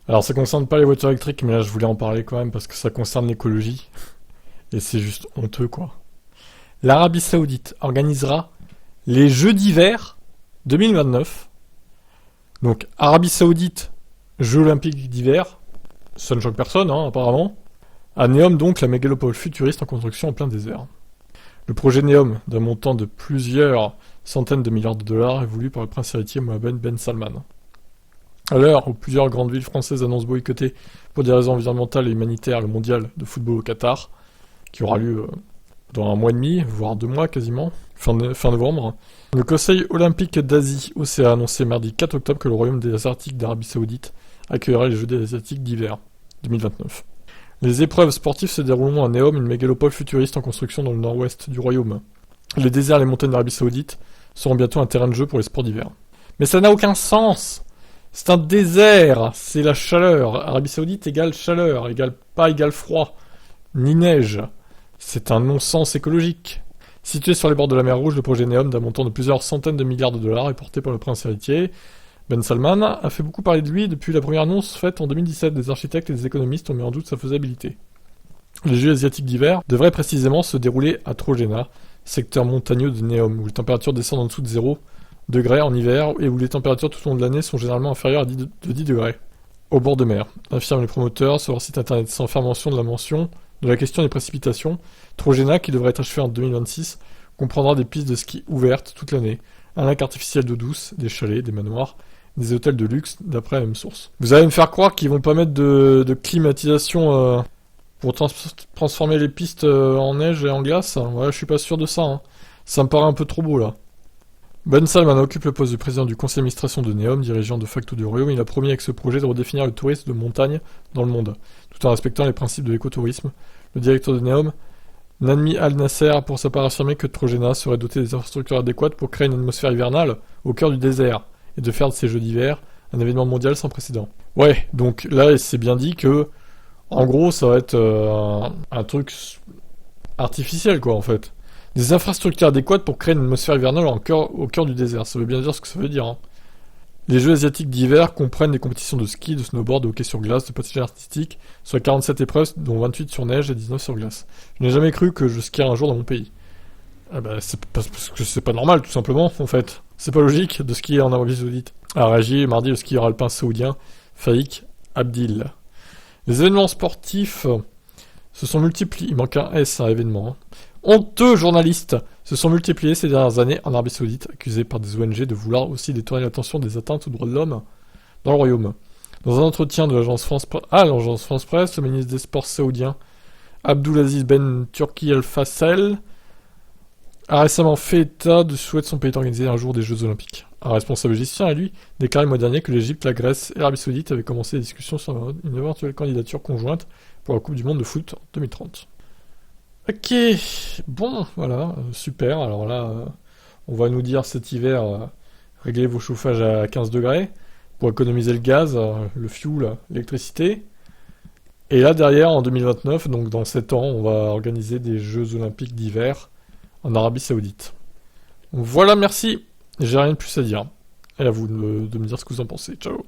Alors ça concerne pas les voitures électriques, mais là je voulais en parler quand même parce que ça concerne l'écologie. Et c'est juste honteux quoi. L'Arabie Saoudite organisera les Jeux d'hiver 2029. Donc Arabie Saoudite, Jeux Olympiques d'hiver. Ça ne choque personne hein, apparemment. À Neom donc la mégalopole futuriste en construction en plein désert. Le projet Neom, d'un montant de plusieurs centaines de milliards de dollars, est voulu par le prince héritier Mohammed Ben Salman. À l'heure où plusieurs grandes villes françaises annoncent boycotter pour des raisons environnementales et humanitaires le mondial de football au Qatar, qui aura lieu dans un mois et demi, voire 2 mois quasiment, fin novembre, le Conseil olympique d'Asie-Océan a annoncé mardi 4 octobre que le royaume des Asiatiques d'Arabie Saoudite accueillera les Jeux asiatiques d'hiver 2029. Les épreuves sportives se dérouleront à Neom, une mégalopole futuriste en construction dans le nord-ouest du royaume. Les déserts et les montagnes d'Arabie Saoudite seront bientôt un terrain de jeu pour les sports d'hiver. Mais ça n'a aucun sens. C'est un désert, c'est la chaleur. Arabie Saoudite égale chaleur, égale froid, ni neige. C'est un non-sens écologique. Situé sur les bords de la mer Rouge, le projet Neom d'un montant de plusieurs centaines de milliards de dollars est porté par le prince héritier. Ben Salman a fait beaucoup parler de lui depuis la première annonce faite en 2017. Des architectes et des économistes ont mis en doute sa faisabilité. Les Jeux asiatiques d'hiver devraient précisément se dérouler à Trojena, secteur montagneux de Neom, où les températures descendent en dessous de 0 degrés en hiver et où les températures tout au long de l'année sont généralement inférieures à 10 degrés. Au bord de mer, affirment les promoteurs sur leur site internet sans faire mention de la question des précipitations. Trojena, qui devrait être achevé en 2026, comprendra des pistes de ski ouvertes toute l'année, un lac artificiel d'eau douce, des chalets, des manoirs, des hôtels de luxe, d'après la même source. Vous allez me faire croire qu'ils vont pas mettre de climatisation pour transformer les pistes en neige et en glace? Ouais, je suis pas sûr de ça. Hein. Ça me paraît un peu trop beau là. Ben Salman occupe le poste de président du conseil d'administration de Neom, dirigeant de facto du royaume. Il a promis avec ce projet de redéfinir le tourisme de montagne dans le monde, tout en respectant les principes de l'écotourisme. Le directeur de Neom, Nanmi Al-Nasser, a pour sa part affirmé que Trojena serait doté des infrastructures adéquates pour créer une atmosphère hivernale au cœur du désert et de faire de ces Jeux d'hiver un événement mondial sans précédent. Ouais, donc là, c'est bien dit que, en gros, ça va être un truc artificiel, quoi, en fait. Des infrastructures adéquates pour créer une atmosphère hivernale au cœur du désert. Ça veut bien dire ce que ça veut dire. Hein. Les Jeux asiatiques d'hiver comprennent des compétitions de ski, de snowboard, de hockey sur glace, de patinage artistique, soit 47 épreuves, dont 28 sur neige et 19 sur glace. Je n'ai jamais cru que je skierais un jour dans mon pays. Ah bah, c'est parce que c'est pas normal, tout simplement, en fait. C'est pas logique de skier en Arabie Saoudite. A réagi mardi le skieur alpin saoudien Faik Abdil. Les événements sportifs se sont multipliés. Il manque un S à événement. Hein. Honteux journalistes se sont multipliés ces dernières années en Arabie Saoudite, accusés par des ONG de vouloir aussi détourner l'attention des atteintes aux droits de l'homme dans le royaume. Dans un entretien de l'agence France Presse, le ministre des Sports saoudien Abdulaziz Ben Turki Al Fassel a récemment fait état du souhait de son pays d'organiser un jour des Jeux Olympiques. Un responsable égyptien a lui déclaré le mois dernier que l'Égypte, la Grèce et l'Arabie Saoudite avaient commencé des discussions sur une éventuelle candidature conjointe pour la Coupe du Monde de foot en 2030. Ok, bon, voilà, super. Alors là, on va nous dire cet hiver, réglez vos chauffages à 15 degrés pour économiser le gaz, le fuel, l'électricité. Et là, derrière, en 2029, donc dans 7 ans, on va organiser des Jeux Olympiques d'hiver en Arabie Saoudite. Donc voilà, merci. J'ai rien de plus à dire. Et à vous de me dire ce que vous en pensez. Ciao.